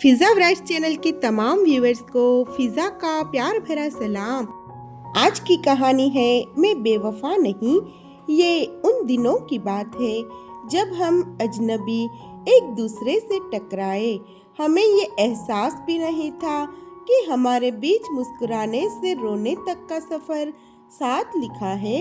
फिज़ा brides channel के तमाम viewers को फिज़ा का प्यार भरा सलाम। आज की कहानी है मैं बेवफा नहीं। ये उन दिनों की बात है जब हम अजनबी एक दूसरे से टकराए। हमें ये एहसास भी नहीं था कि हमारे बीच मुस्कुराने से रोने तक का सफ़र साथ लिखा है।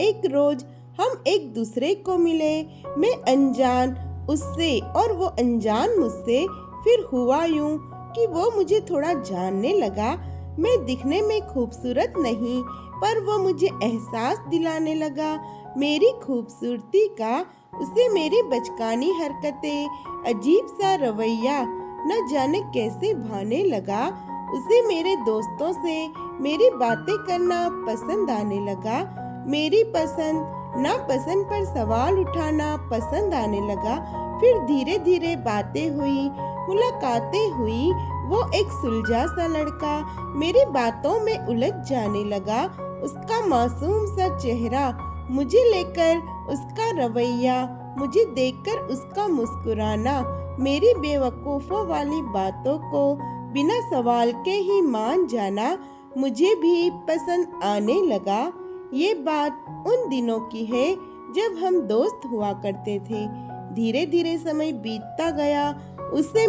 एक रोज़ हम एक दूसरे को मिले, मैं अनजान उससे और वो अनजान मुझसे। फिर हुआ यूं कि वो मुझे थोड़ा जानने लगा। मैं दिखने में खूबसूरत नहीं, पर वो मुझे एहसास दिलाने लगा मेरी खूबसूरती का। उसे मेरी बचकानी हरकतें, अजीब सा रवैया न जाने कैसे भाने लगा। उसे मेरे दोस्तों से मेरी बातें करना पसंद आने लगा। मेरी पसंद नापसंद पर सवाल उठाना पसंद आने लगा। फिर धीरे धीरे बातें हुई, मुलाकातें हुई। वो एक सुलझा सा लड़का मेरी बातों में उलझ जाने लगा। उसका मासूम सा चेहरा, मुझे लेकर उसका रवैया, मुझे देखकर उसका मुस्कुराना, मेरी बेवकूफ़ों वाली बातों को बिना सवाल के ही मान जाना मुझे भी पसंद आने लगा। ये बात उन दिनों की है जब हम दोस्त हुआ करते थे। धीरे धीरे समय बीतता गया, उसे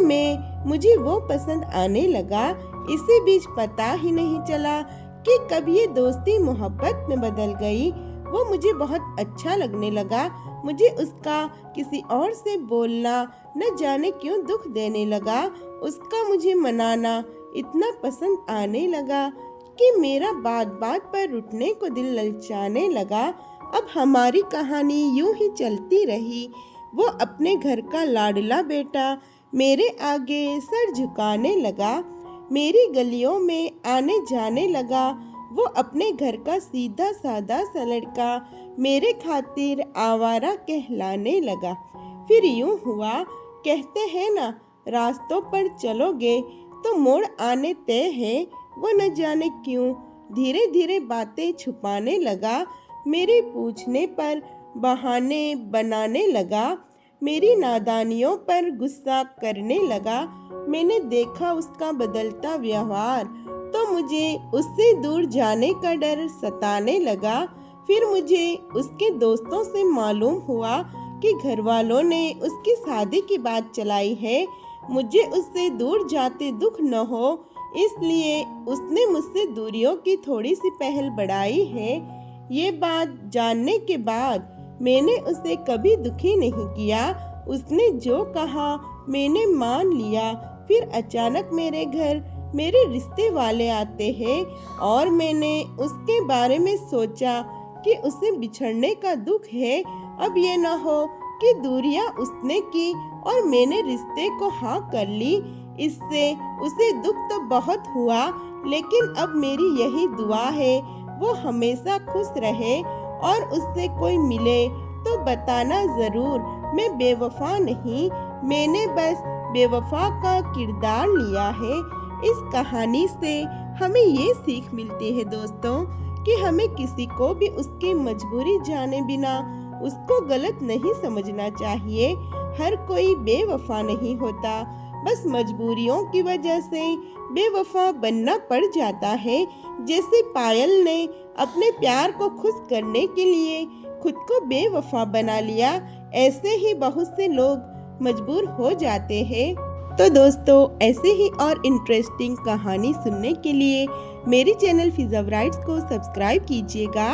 मुझे वो पसंद आने लगा। इसी बीच पता ही नहीं चला कि कब ये दोस्ती मोहब्बत में बदल गई। वो मुझे बहुत अच्छा लगने लगा। मुझे उसका किसी और से बोलना न जाने क्यों दुख देने लगा। उसका मुझे मनाना इतना पसंद आने लगा कि मेरा बात बात पर रुठने को दिल ललचाने लगा। अब हमारी कहानी यूं ही चलती रही। वो अपने घर का लाडला बेटा मेरे आगे सर झुकाने लगा, मेरी गलियों में आने जाने लगा। वो अपने घर का सीधा साधा सा लड़का मेरे खातिर आवारा कहलाने लगा। फिर यूं हुआ, कहते हैं ना, रास्तों पर चलोगे तो मोड़ आने तय है। वो न जाने क्यों धीरे धीरे बातें छुपाने लगा, मेरे पूछने पर बहाने बनाने लगा, मेरी नादानियों पर गुस्सा करने लगा। मैंने देखा उसका बदलता व्यवहार तो मुझे उससे दूर जाने का डर सताने लगा। फिर मुझे उसके दोस्तों से मालूम हुआ कि घर वालों ने उसकी शादी की बात चलाई है। मुझे उससे दूर जाते दुख न हो, इसलिए उसने मुझसे दूरियों की थोड़ी सी पहल बढ़ाई है। ये बात जानने के बाद मैंने उसे कभी दुखी नहीं किया। उसने जो कहा मैंने मान लिया। फिर अचानक मेरे घर मेरे रिश्ते वाले आते हैं और मैंने उसके बारे में सोचा कि उसे बिछड़ने का दुख है। अब ये न हो कि दूरियां उसने की और मैंने रिश्ते को हाँ कर ली। इससे उसे दुख तो बहुत हुआ, लेकिन अब मेरी यही दुआ है वो हमेशा खुश रहे। और उससे कोई मिले तो बताना ज़रूर, मैं बेवफा नहीं, मैंने बस बेवफा का किरदार लिया है। इस कहानी से हमें ये सीख मिलती है दोस्तों कि हमें किसी को भी उसकी मजबूरी जाने बिना उसको गलत नहीं समझना चाहिए। हर कोई बेवफा नहीं होता, बस मजबूरियों की वजह से बेवफा बनना पड़ जाता है। जैसे पायल ने अपने प्यार को खुश करने के लिए खुद को बेवफा बना लिया, ऐसे ही बहुत से लोग मजबूर हो जाते हैं। तो दोस्तों, ऐसे ही और इंटरेस्टिंग कहानी सुनने के लिए मेरे चैनल फिज़ा ब्राइट्स को सब्सक्राइब कीजिएगा